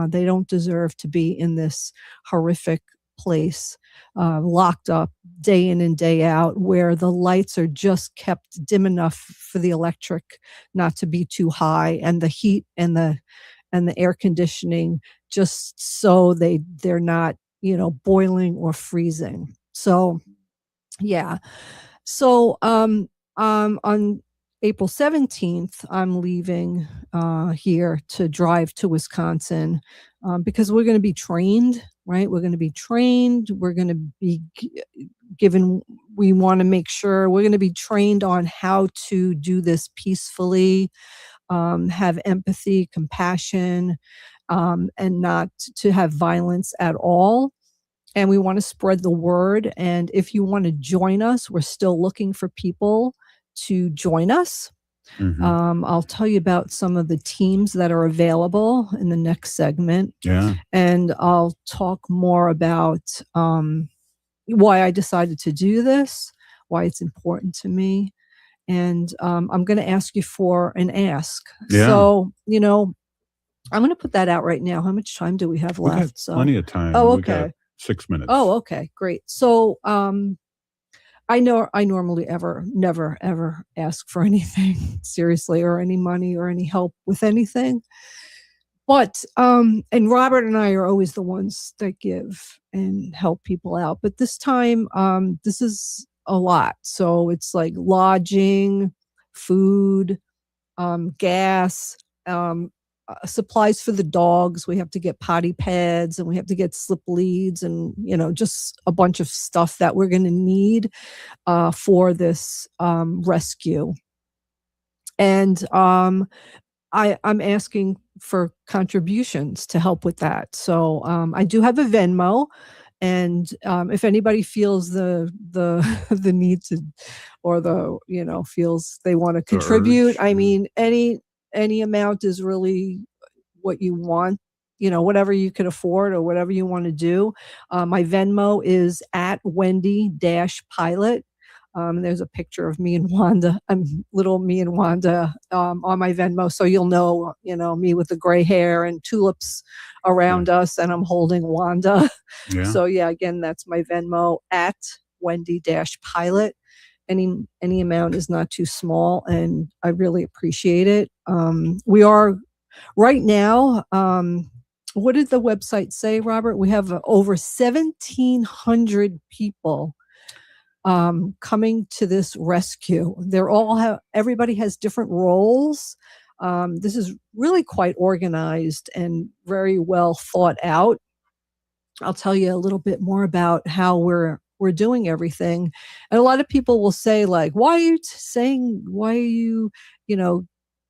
B: They don't deserve to be in this horrific place, locked up day in and day out, where the lights are just kept dim enough for the electric not to be too high, and the heat and the air conditioning just so they're not boiling or freezing. So yeah. So on April 17th, I'm leaving here to drive to Wisconsin because we're going to be trained, right? We're going to be trained. We're going to be given, we want to make sure we're going to be trained on how to do this peacefully, have empathy, compassion, and not to have violence at all. And we want to spread the word. And if you want to join us, we're still looking for people to join us.
A: Mm-hmm.
B: I'll tell you about some of the teams that are available in the next segment.
A: Yeah.
B: And I'll talk more about why I decided to do this, why it's important to me. And I'm going to ask you for an ask.
A: Yeah.
B: So, I'm going to put that out right now. How much time do we have
A: We
B: left?
A: got plenty of time.
B: Oh,
A: We got
B: okay.
A: 6 minutes.
B: Oh, okay, great. So I know I normally never ever ask for anything seriously, or any money or any help with anything. But and Robert and I are always the ones that give and help people out. But this time, this is a lot. So it's like lodging, food, gas, supplies for the dogs. We have to get potty pads, and we have to get slip leads, and just a bunch of stuff that we're going to need for this rescue. And I'm asking for contributions to help with that. So I do have a Venmo, and if anybody feels the the need to, or feels they want to contribute, I mean, any amount is really what you want, whatever you can afford or whatever you want to do. My Venmo is at Wendy-Pilot. There's a picture of me and Wanda, little me and Wanda on my Venmo. So you'll know, me with the gray hair and tulips around us, and I'm holding Wanda.
A: Yeah.
B: So yeah, again, that's my Venmo at Wendy-Pilot. Any amount is not too small, and I really appreciate it. We are right now, what did the website say, Robert? We have over 1,700 people coming to this rescue. Everybody has different roles. This is really quite organized and very well thought out. I'll tell you a little bit more about how we're doing everything. And a lot of people will say, like, why are you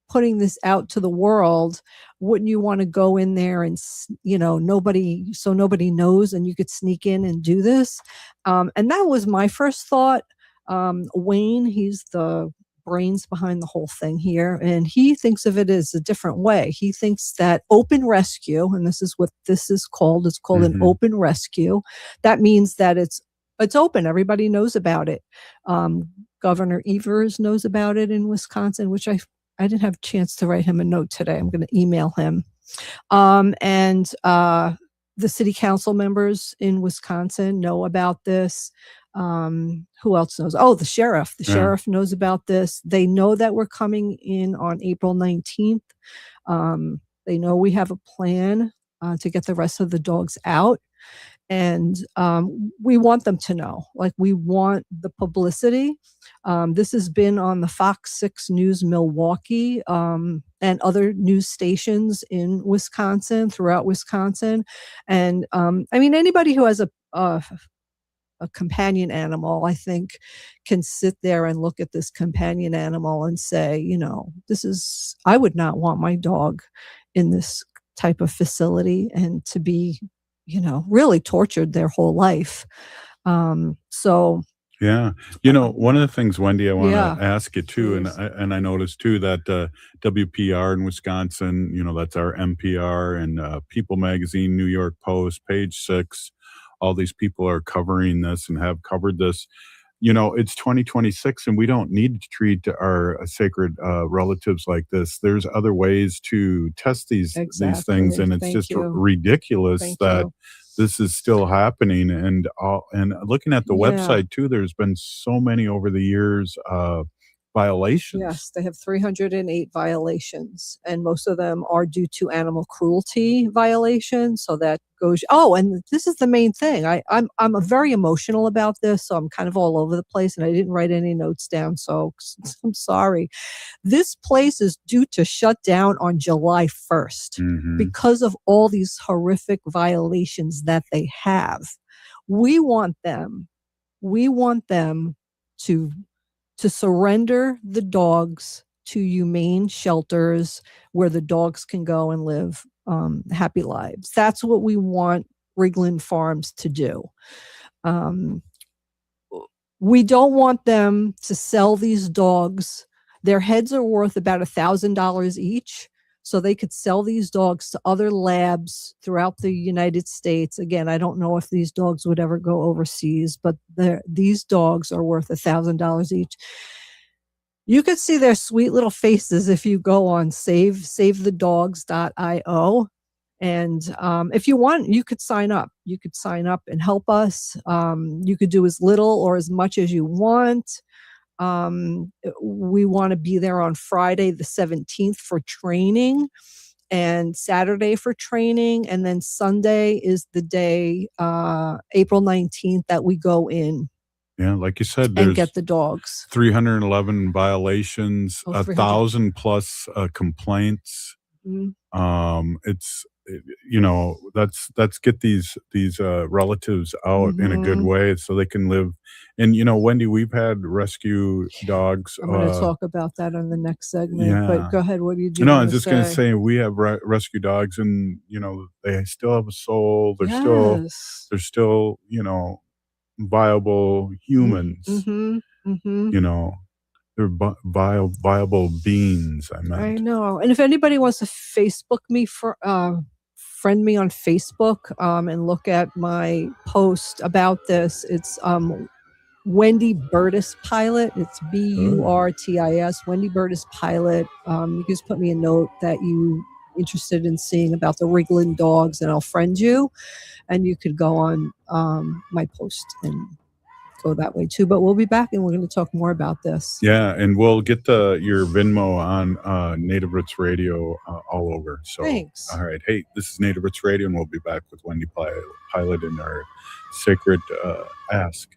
B: putting this out to the world? Wouldn't you want to go in there and, nobody knows, and you could sneak in and do this? And that was my first thought. Wayne, he's the brains behind the whole thing here, and he thinks of it as a different way. He thinks that open rescue, and this is what this is called. It's called an open rescue. That means that it's it's open. Everybody knows about it. Governor Evers knows about it in Wisconsin, which I didn't have a chance to write him a note today. I'm going to email him. And the city council members in Wisconsin know about this. Who else knows? Oh, the sheriff. The sheriff knows about this. They know that we're coming in on April 19th. They know we have a plan to get the rest of the dogs out. And we want them to know, like, we want the publicity. This has been on the Fox 6 News Milwaukee and other news stations in Wisconsin, throughout Wisconsin. And I mean, anybody who has a companion animal, I think, can sit there and look at this companion animal and say, you know, I would not want my dog in this type of facility and to be, you know, really tortured their whole life.
A: Yeah. You know, one of the things, Wendy, I want to ask you too, and I noticed too that WPR in Wisconsin, you know, that's our NPR, and People Magazine, New York Post, Page 6, all these people are covering this and have covered this. You know, it's 2026 and we don't need to treat our sacred relatives like this. There's other ways to test these things, and it's just ridiculous that this is still happening. And looking at the website too, there's been so many over the years violations.
B: Yes, they have 308 violations, and most of them are due to animal cruelty violations. So that goes. Oh, and this is the main thing. I'm very emotional about this, so I'm kind of all over the place, and I didn't write any notes down, so I'm sorry. This place is due to shut down on July 1st because of all these horrific violations that they have. We want them to surrender the dogs to humane shelters where the dogs can go and live happy lives. That's what we want Rigland Farms to do. We don't want them to sell these dogs. Their heads are worth about $1,000 each. So they could sell these dogs to other labs throughout the United States. Again, I don't know if these dogs would ever go overseas, but these dogs are worth $1,000 each. You could see their sweet little faces if you go on savethedogs.io. And if you want, you could sign up. You could sign up and help us. You could do as little or as much as you want. We want to be there on Friday the 17th for training, and Saturday for training, and then Sunday is the day, April 19th, that we go in.
A: Yeah, like you said, there's
B: and get the dogs.
A: 311 violations, 1,000 plus complaints. It's, you know, that's get these relatives out in a good way so they can live. And, you know, Wendy, we've had rescue dogs.
B: I'm going to talk about that on the next segment, but go ahead. What do you do?
A: No, I'm just going to say we have rescue dogs, and, you know, they still have a soul. They're still, you know, viable humans. You know, they're viable beings.
B: I know. And if anybody wants to Facebook me friend me on Facebook and look at my post about this, it's Wendy Burtis Pilot. It's BURTIS, Wendy Burtis Pilot. You can just put me a note that you interested in seeing about the Rigland dogs, and I'll friend you, and you could go on my post and go that way too. But we'll be back and we're going to talk more about this.
A: Yeah, and we'll get your Venmo on Native Roots Radio all over. So
B: thanks.
A: All right. Hey, this is Native Roots Radio, and we'll be back with Wendy Pilot in our Sacred Ask.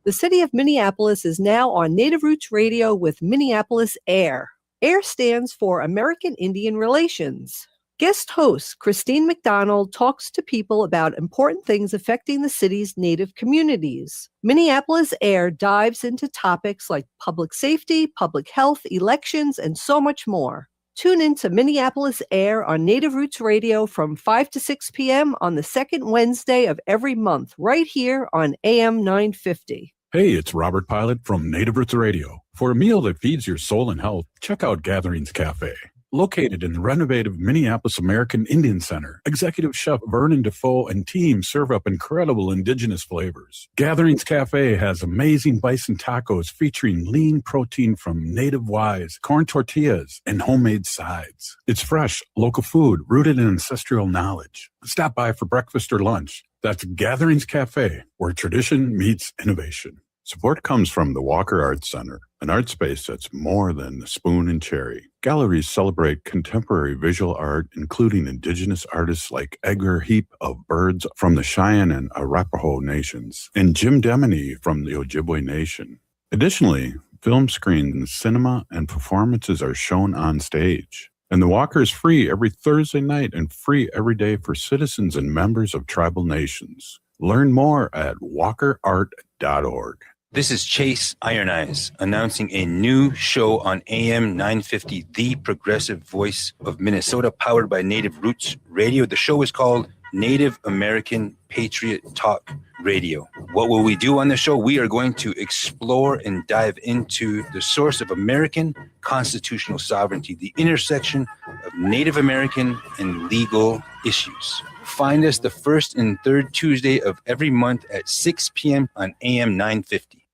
B: The city of Minneapolis is now on Native Roots Radio with Minneapolis AIR. AIR stands for American Indian Relations. Guest host Christine McDonald talks to people about important things affecting the city's Native communities. Minneapolis AIR dives into topics like public safety, public health, elections, and so much more. Tune in to Minneapolis AIR on Native Roots Radio from 5 to 6 p.m. on the second Wednesday of every month, right here on AM 950.
A: Hey, it's Robert Pilot from Native Roots Radio. For a meal that feeds your soul and health, check out Gatherings Cafe. Located in the renovated Minneapolis American Indian Center, Executive Chef Vernon Defoe and team serve up incredible indigenous flavors. Gatherings Cafe has amazing bison tacos featuring lean protein from native wise, corn tortillas, and homemade sides. It's fresh, local food rooted in ancestral knowledge. Stop by for breakfast or lunch. That's Gatherings Cafe, where tradition meets innovation. Support comes from the Walker Arts Center, an art space that's more than the spoon and cherry. Galleries celebrate contemporary visual art, including indigenous artists like Edgar Heap of birds from the Cheyenne and Arapaho nations, and Jim Demeny from the Ojibwe Nation. Additionally, film screens, cinema, and performances are shown on stage. And the Walker is free every Thursday night and free every day for citizens and members of tribal nations. Learn more at walkerart.org.
C: This is Chase Iron Eyes announcing a new show on AM 950, the progressive voice of Minnesota, powered by Native Roots Radio. The show is called Native American Patriot Talk Radio. What will we do on the show? We are going to explore and dive into the source of American constitutional sovereignty, the intersection of Native American and legal issues. Find us the first and third Tuesday of every month at 6 p.m. on AM 950.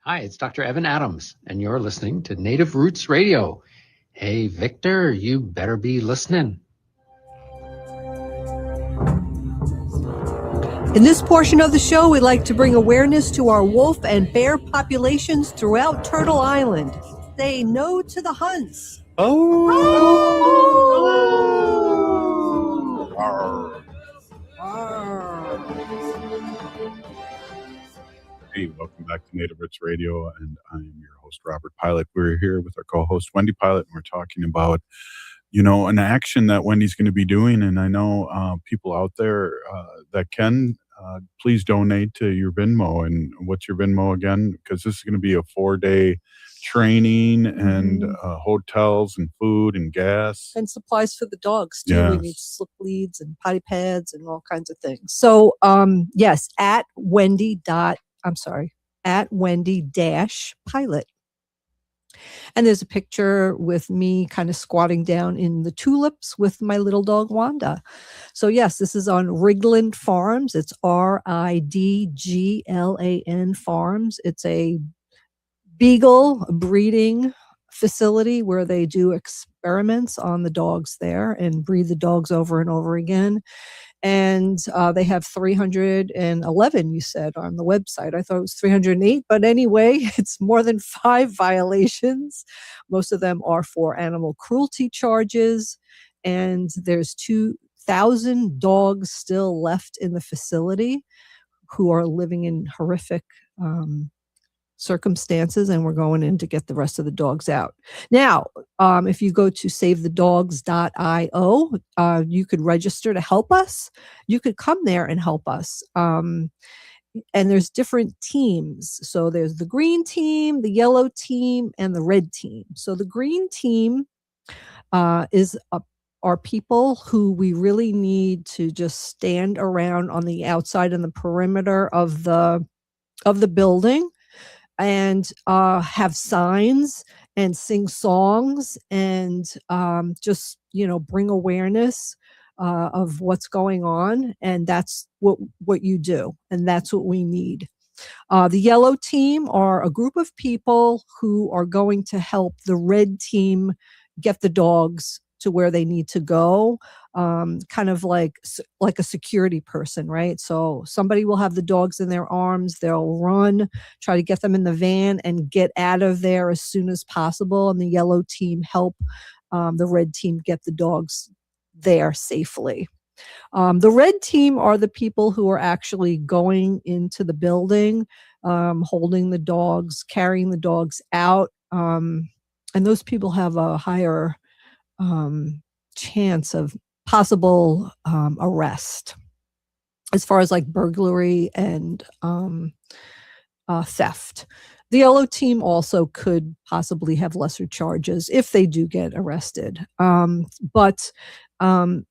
P: Hi, it's Dr. Evan Adams, and you're listening to Native Roots Radio. Hey, Victor, you better be listening.
B: In this portion of the show, we'd like to bring awareness to our wolf and bear populations throughout Turtle Island. Say no to the hunts.
A: Hey, welcome back to Native Roots Radio, and I'm your host, Robert Pilot. We're here with our co-host, Wendy Pilot, and we're talking about, an action that Wendy's going to be doing, and I know people out there that can, please donate to your Venmo. And what's your Venmo again? Because this is going to be a 4-day training and hotels and food and gas.
B: And supplies for the dogs, too.
A: Yes.
B: We need slip leads and potty pads and all kinds of things. So, yes, at Wendy-Pilot. And there's a picture with me kind of squatting down in the tulips with my little dog, Wanda. So, yes, this is on Rigland Farms. It's RIDGLAN Farms. It's a beagle breeding facility where they do experiments on the dogs there and breed the dogs over and over again. And they have 311, you said, on the website. I thought it was 308, but anyway, it's more than 5 violations. Most of them are for animal cruelty charges, and there's 2,000 dogs still left in the facility who are living in horrific circumstances, and we're going in to get the rest of the dogs out. Now, if you go to savethedogs.io, you could register to help us. You could come there and help us. And there's different teams. So there's the green team, the yellow team, and the red team. So the green team are people who we really need to just stand around on the outside and the perimeter of the building and have signs and sing songs and just, bring awareness of what's going on. And that's what you do. And that's what we need. The yellow team are a group of people who are going to help the red team get the dogs to where they need to go, kind of like a security person, right? So somebody will have the dogs in their arms, they'll run, try to get them in the van and get out of there as soon as possible. And the yellow team help the red team get the dogs there safely. The red team are the people who are actually going into the building, holding the dogs, carrying the dogs out. And those people have a higher chance of possible arrest as far as like burglary and theft. The yellow team also could possibly have lesser charges if they do get arrested. But I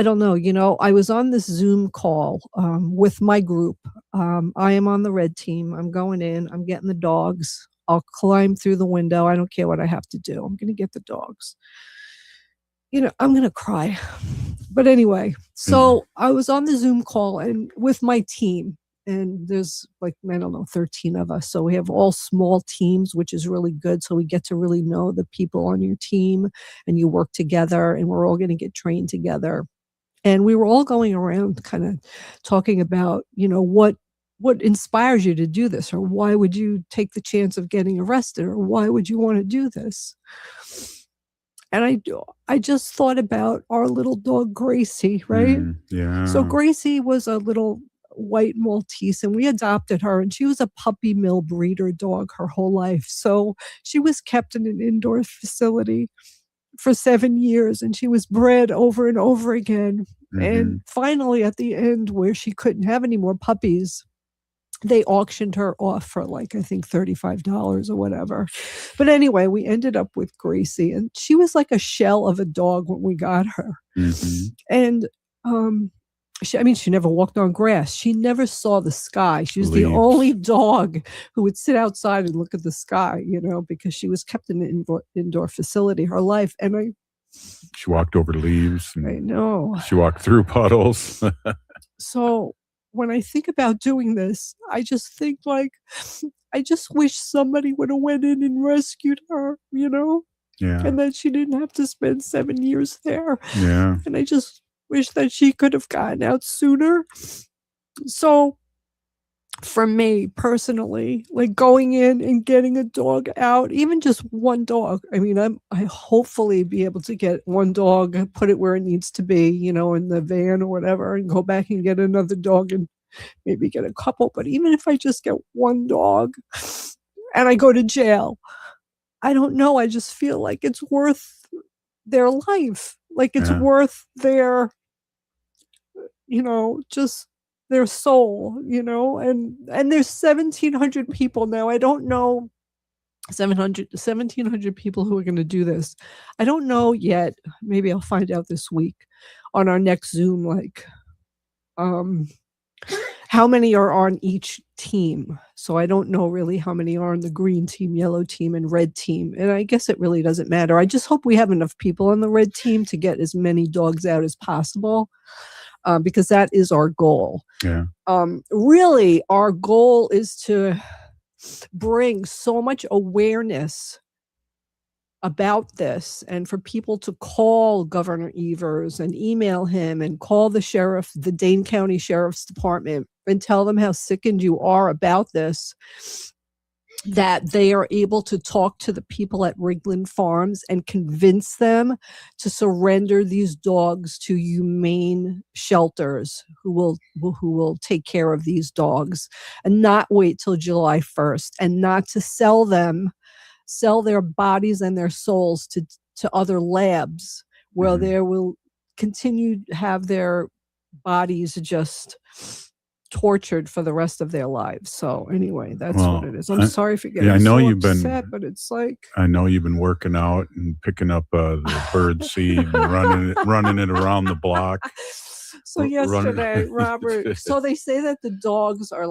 B: don't know, I was on this Zoom call with my group. I am on the red team. I'm going in, I'm getting the dogs I'll climb through the window. I don't care what I have to do. I'm going to get the dogs. I'm going to cry. But anyway, so I was on the Zoom call and with my team, and there's 13 of us. So we have all small teams, which is really good. So we get to really know the people on your team and you work together and we're all going to get trained together. And we were all going around kind of talking about, what inspires you to do this, or why would you take the chance of getting arrested, or why would you want to do this? And I just thought about our little dog, Gracie, right?
A: Yeah.
B: So Gracie was a little white Maltese, and we adopted her, and she was a puppy mill breeder dog her whole life. So she was kept in an indoor facility for 7 years, and she was bred over and over again. And finally, at the end, where she couldn't have any more puppies, they auctioned her off for I think $35 or whatever. But anyway, we ended up with Gracie, and she was like a shell of a dog when we got her. And she never walked on grass. She never saw the sky. She was the only dog who would sit outside and look at the sky, because she was kept in an indoor facility her life. And
A: she walked over leaves.
B: I know.
A: She walked through puddles.
B: So when I think about doing this, I just think I just wish somebody would have went in and rescued her,
A: Yeah.
B: and that she didn't have to spend 7 years there.
A: Yeah.
B: And I just wish that she could have gotten out sooner. So for me personally, going in and getting a dog out, even just one dog. I hopefully be able to get one dog, put it where it needs to be, in the van or whatever, and go back and get another dog and maybe get a couple. But even if I just get one dog and I go to jail, I don't know. I just feel like it's worth their life. It's worth their, just their soul, and there's 1,700 people now. I don't know, 1,700 people who are going to do this. I don't know yet. Maybe I'll find out this week on our next Zoom, how many are on each team. So I don't know really how many are on the green team, yellow team, and red team. And I guess it really doesn't matter. I just hope we have enough people on the red team to get as many dogs out as possible. Because that is our goal.
A: Yeah.
B: Really, our goal is to bring so much awareness about this, and for people to call Governor Evers and email him and call the sheriff, the Dane County Sheriff's Department, and tell them how sickened you are about this, that they are able to talk to the people at Rigland Farms and convince them to surrender these dogs to humane shelters who will take care of these dogs, and not wait till July 1st, and not to sell their bodies and their souls to other labs where they will continue to have their bodies just tortured for the rest of their lives. So anyway, that's what it is. I'm sorry for getting upset, but it's
A: I know you've been working out and picking up the bird seed and running it around the block.
B: So yesterday, Robert, so they say that the dogs are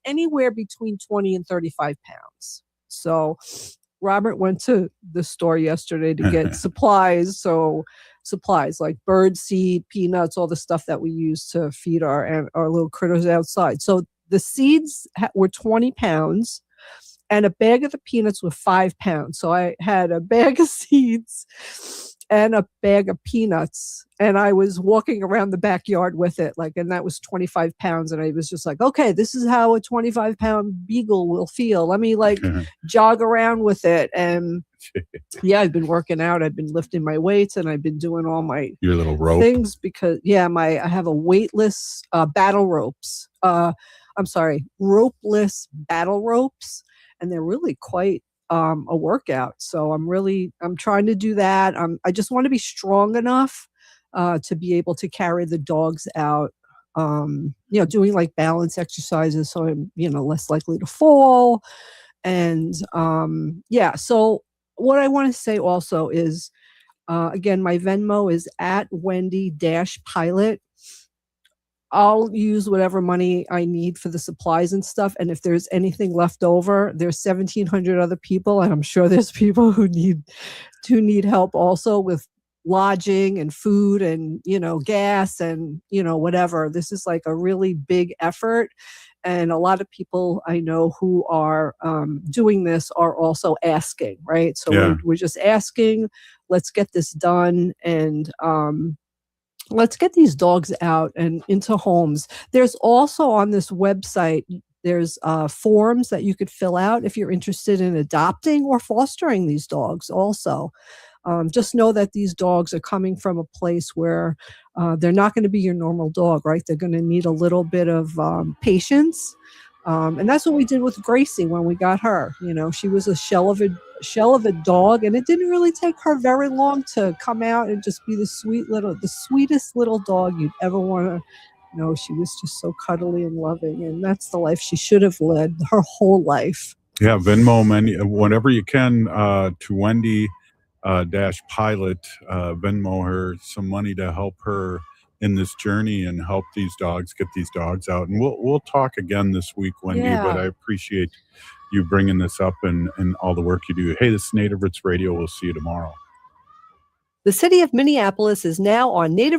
B: anywhere between 20 and 35 pounds. So Robert went to the store yesterday to get supplies. So supplies like bird seed, peanuts, all the stuff that we use to feed our little critters outside. So the seeds were 20 pounds and a bag of the peanuts were 5 pounds. So I had a bag of seeds and a bag of peanuts, and I was walking around the backyard with it, and that was 25 pounds. And I was just like, okay, this is how a 25-pound beagle will feel. Let me jog around with it. And yeah, I've been working out. I've been lifting my weights, and I've been doing all your
A: little rope
B: things because I have a weightless battle ropes. Ropeless battle ropes, and they're really quite a workout. So I'm trying to do that. I just want to be strong enough to be able to carry the dogs out, doing balance exercises. So I'm, less likely to fall. And so what I want to say also is, again, my Venmo is at Wendy-Pilot. I'll use whatever money I need for the supplies and stuff. And if there's anything left over, there's 1,700 other people, and I'm sure there's people who need help also with lodging and food and, gas and, whatever. This is like a really big effort. And a lot of people I know who are doing this are also asking, right? So we're just asking, let's get this done, and let's get these dogs out and into homes. There's also on this website, there's forms that you could fill out if you're interested in adopting or fostering these dogs also. Just know that these dogs are coming from a place where they're not going to be your normal dog, right? They're going to need a little bit of patience. And that's what we did with Gracie when we got her. She was a shell of a dog, and it didn't really take her very long to come out and just be the sweetest little dog you'd ever want to know. She was just so cuddly and loving, and that's the life she should have led her whole life.
A: Yeah, Venmo whenever you can to Wendy Pilot, Venmo her some money to help her in this journey and help these dogs, get these dogs out. And we'll talk again this week, Wendy, but I appreciate you bringing this up and all the work you do. Hey, this is Native Roots Radio. We'll see you tomorrow.
B: The city of Minneapolis is now on Native